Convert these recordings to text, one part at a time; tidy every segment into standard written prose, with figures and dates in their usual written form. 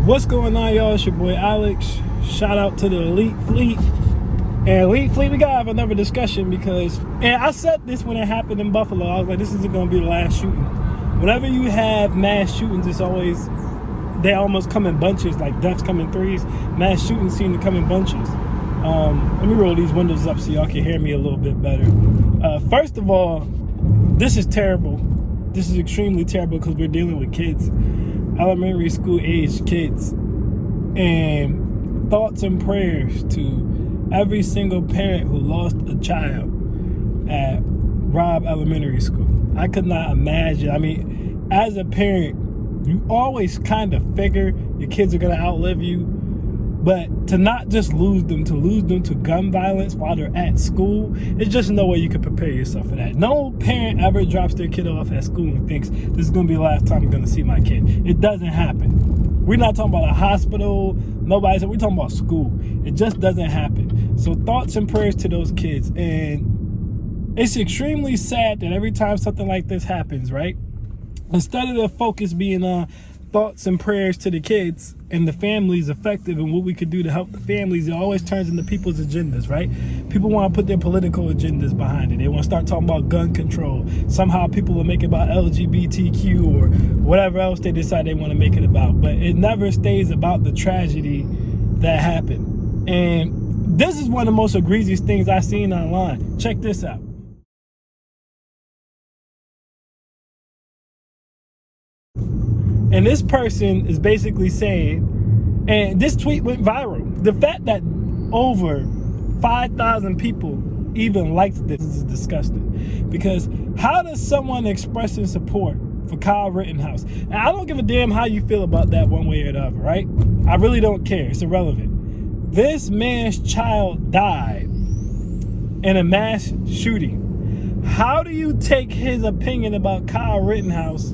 What's going on, y'all? It's your boy Alex. Shout out to the Elite Fleet. And Elite Fleet, we gotta have another discussion because, and I said this when it happened in Buffalo, I was like, this isn't gonna be the last shooting. Whenever you have mass shootings, it's always, they almost come in bunches, like deaths come in threes. Mass shootings seem to come in bunches. Let me roll these windows up so y'all can hear me a little bit better. First of all, this is terrible. This is extremely terrible because we're dealing with kids. Elementary school age kids, and thoughts and prayers to every single parent who lost a child at Robb Elementary School. I could not imagine. I mean, as a parent, you always kind of figure your kids are going to outlive you, but to not just lose them to gun violence while they're at school, it's just no way you can prepare yourself for that. No parent ever drops their kid off at school and thinks this is going to be the last time I'm going to see my kid. It doesn't happen. We're not talking about a hospital. We're talking about school. It just doesn't happen. So thoughts and prayers to those kids. And it's extremely sad that every time something like this happens, right? Instead of the focus being on thoughts and prayers to the kids and the families affected and what we could do to help the families, it always turns into people's agendas, right? People want to put their political agendas behind it. They want to start talking about gun control. Somehow people will make it about LGBTQ or whatever else they decide they want to make it about. But it never stays about the tragedy that happened. And this is one of the most egregious things I've seen online. Check this out. And this person is basically saying, and this tweet went viral, the fact that over 5,000 people even liked this is disgusting. Because how does someone expressing support for Kyle Rittenhouse? And I don't give a damn how you feel about that one way or the other, right? I really don't care. It's irrelevant. This man's child died in a mass shooting. How do you take his opinion about Kyle Rittenhouse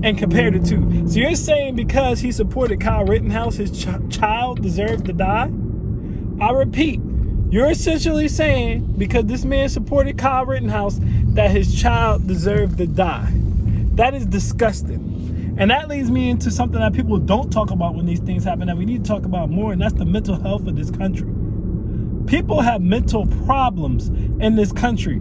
and compare the two? So you're saying because he supported Kyle Rittenhouse, his child deserves to die? I repeat, you're essentially saying because this man supported Kyle Rittenhouse that his child deserved to die. That is disgusting. And that leads me into something that people don't talk about when these things happen that we need to talk about more, and that's the mental health of this country. People have mental problems in this country.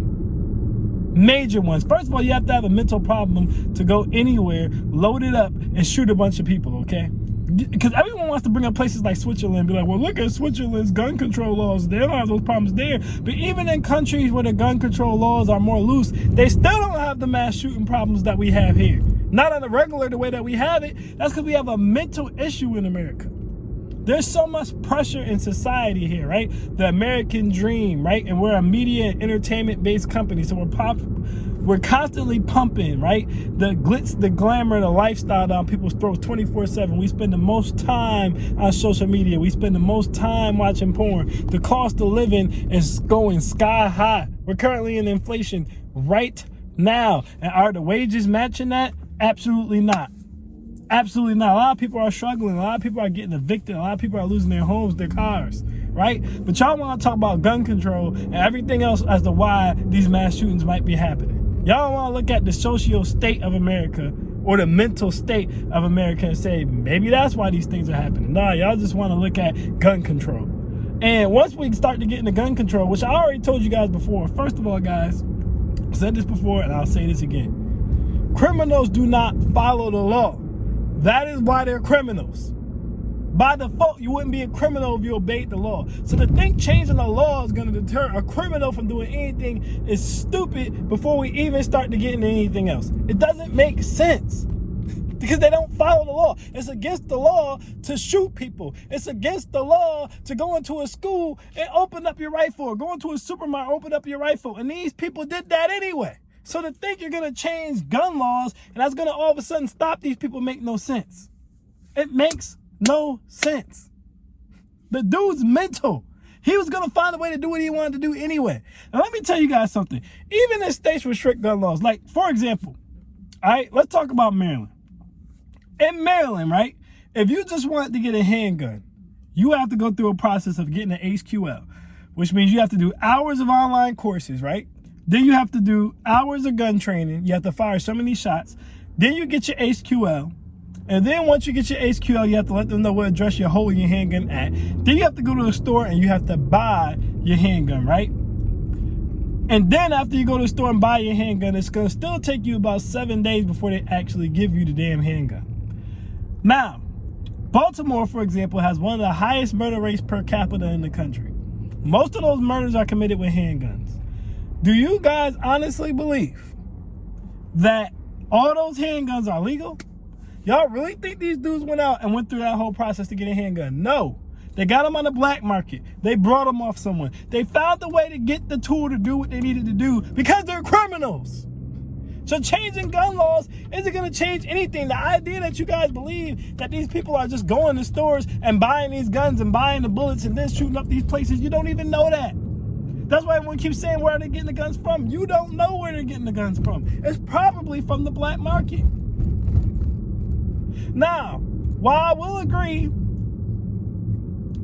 Major ones. First of all, you have to have a mental problem to go anywhere, load it up, and shoot a bunch of people, okay? Because everyone wants to bring up places like Switzerland and be like, well, look at Switzerland's gun control laws. They don't have those problems there. But even in countries where the gun control laws are more loose, they still don't have the mass shooting problems that we have here. Not on the regular the way that we have it. That's because we have a mental issue in America. There's so much pressure in society here, right? The American dream, right? And we're a media and entertainment-based company, so we're constantly pumping, right? The glitz, the glamour, the lifestyle down people's throats 24/7. We spend the most time on social media. We spend the most time watching porn. The cost of living is going sky high. We're currently in inflation right now. And are the wages matching that? Absolutely not. Absolutely not. A lot of people are struggling. A lot of people are getting evicted. A lot of people are losing their homes, their cars, right? But y'all want to talk about gun control and everything else as to why these mass shootings might be happening. Y'all want to look at the social state of America or the mental state of America and say, maybe that's why these things are happening. Nah, y'all just want to look at gun control. And once we start to get into gun control, which I already told you guys before, first of all, guys, I said this before and I'll say this again. Criminals do not follow the law. That is why they're criminals. By default, you wouldn't be a criminal if you obeyed the law. So to think changing the law is going to deter a criminal from doing anything is stupid before we even start to get into anything else. It doesn't make sense because they don't follow the law. It's against the law to shoot people. It's against the law to go into a school and open up your rifle, or go into a supermarket, open up your rifle. And these people did that anyway. So to think you're going to change gun laws and that's going to all of a sudden stop these people make no sense. It makes no sense. The dude's mental. He was going to find a way to do what he wanted to do anyway. Now, let me tell you guys something. Even in states with strict gun laws, like, for example, all right, let's talk about Maryland. In Maryland, right, if you just want to get a handgun, you have to go through a process of getting an HQL, which means you have to do hours of online courses, right? Then you have to do hours of gun training. You have to fire so many shots. Then you get your HQL. And then once you get your HQL, you have to let them know what address you're holding your handgun at. Then you have to go to the store and you have to buy your handgun, right? And then after you go to the store and buy your handgun, it's going to still take you about 7 days before they actually give you the damn handgun. Now, Baltimore, for example, has one of the highest murder rates per capita in the country. Most of those murders are committed with handguns. Do you guys honestly believe that all those handguns are legal? Y'all really think these dudes went out and went through that whole process to get a handgun? No. They got them on the black market. They brought them off someone. They found a way to get the tool to do what they needed to do because they're criminals. So changing gun laws isn't going to change anything. The idea that you guys believe that these people are just going to stores and buying these guns and buying the bullets and then shooting up these places, you don't even know that. That's why everyone keeps saying, where are they getting the guns from? You don't know where they're getting the guns from. It's probably from the black market. Now, while I will agree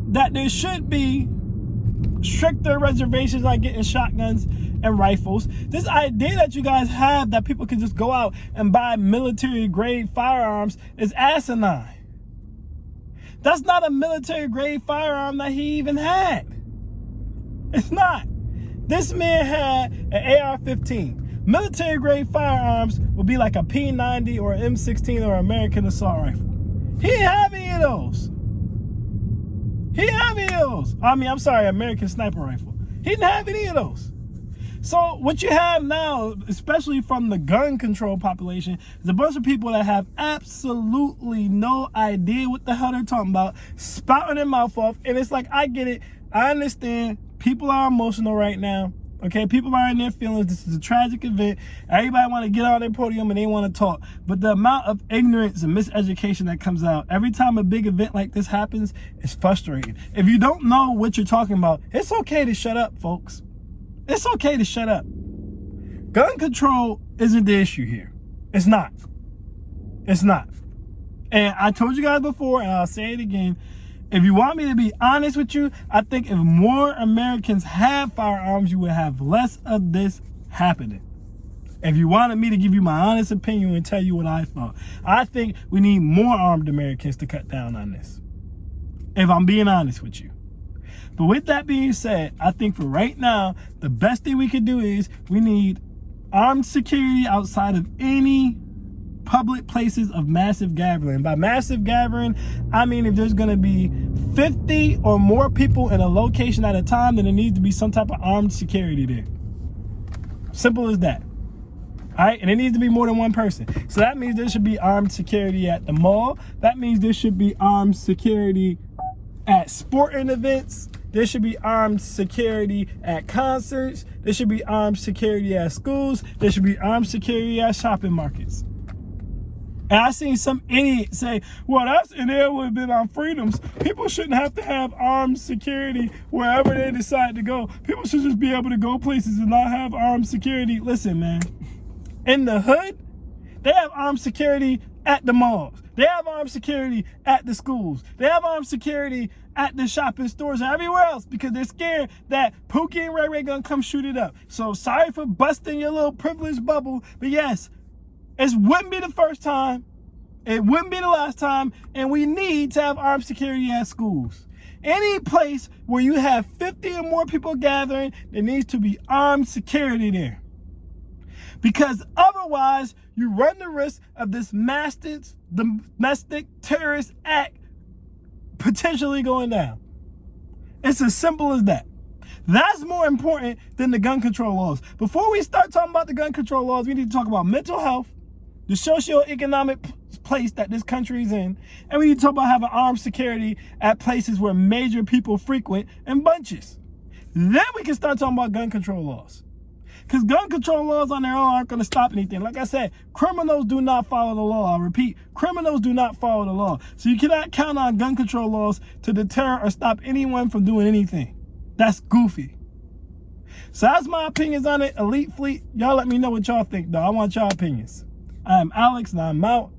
that there should be stricter reservations on getting shotguns and rifles, this idea that you guys have that people can just go out and buy military grade firearms is asinine. That's not a military grade firearm that he even had. It's not. This man had an AR-15. Military grade firearms would be like a P90 or an M16 or American assault rifle. He didn't have any of those. I'm sorry, American sniper rifle. He didn't have any of those. So what you have now, especially from the gun control population, is a bunch of people that have absolutely no idea what the hell they're talking about, spouting their mouth off. And it's like, I get it. I understand. People are emotional right now. Okay, people are in their feelings. This is a tragic event. Everybody want to get on their podium and they want to talk. But the amount of ignorance and miseducation that comes out every time a big event like this happens is frustrating. If you don't know what you're talking about, it's okay to shut up, folks. It's okay to shut up. Gun control isn't the issue here. It's not. It's not. And I told you guys before, and I'll say it again, if you want me to be honest with you, I think if more Americans have firearms, you would have less of this happening. If you wanted me to give you my honest opinion and tell you what I thought, I think we need more armed Americans to cut down on this. If I'm being honest with you. But with that being said, I think for right now, the best thing we could do is we need armed security outside of any public places of massive gathering. By massive gathering, I mean if there's going to be 50 or more people in a location at a time, then there needs to be some type of armed security there. Simple as that. All right, and it needs to be more than one person. So that means there should be armed security at the mall. That means there should be armed security at sporting events. There should be armed security at concerts. There should be armed security at schools. There should be armed security at shopping markets. And I seen some idiot say, well, that's an area would have been our freedoms. People shouldn't have to have armed security wherever they decide to go. People should just be able to go places and not have armed security. Listen, man, in the hood, they have armed security at the malls. They have armed security at the schools. They have armed security at the shopping stores and everywhere else because they're scared that Pookie and Ray Ray gonna come shoot it up. So sorry for busting your little privileged bubble, but yes, it wouldn't be the first time. It wouldn't be the last time. And we need to have armed security at schools. Any place where you have 50 or more people gathering, there needs to be armed security there. Because otherwise, you run the risk of this massive domestic terrorist act potentially going down. It's as simple as that. That's more important than the gun control laws. Before we start talking about the gun control laws, we need to talk about mental health, the socioeconomic place that this country is in, and we need to talk about having armed security at places where major people frequent in bunches. Then we can start talking about gun control laws. Because gun control laws on their own aren't going to stop anything. Like I said, criminals do not follow the law. I repeat, criminals do not follow the law. So you cannot count on gun control laws to deter or stop anyone from doing anything. That's goofy. So that's my opinions on it. Elite Fleet, y'all let me know what y'all think, though. I want y'all opinions. I'm Alex, and I'm out.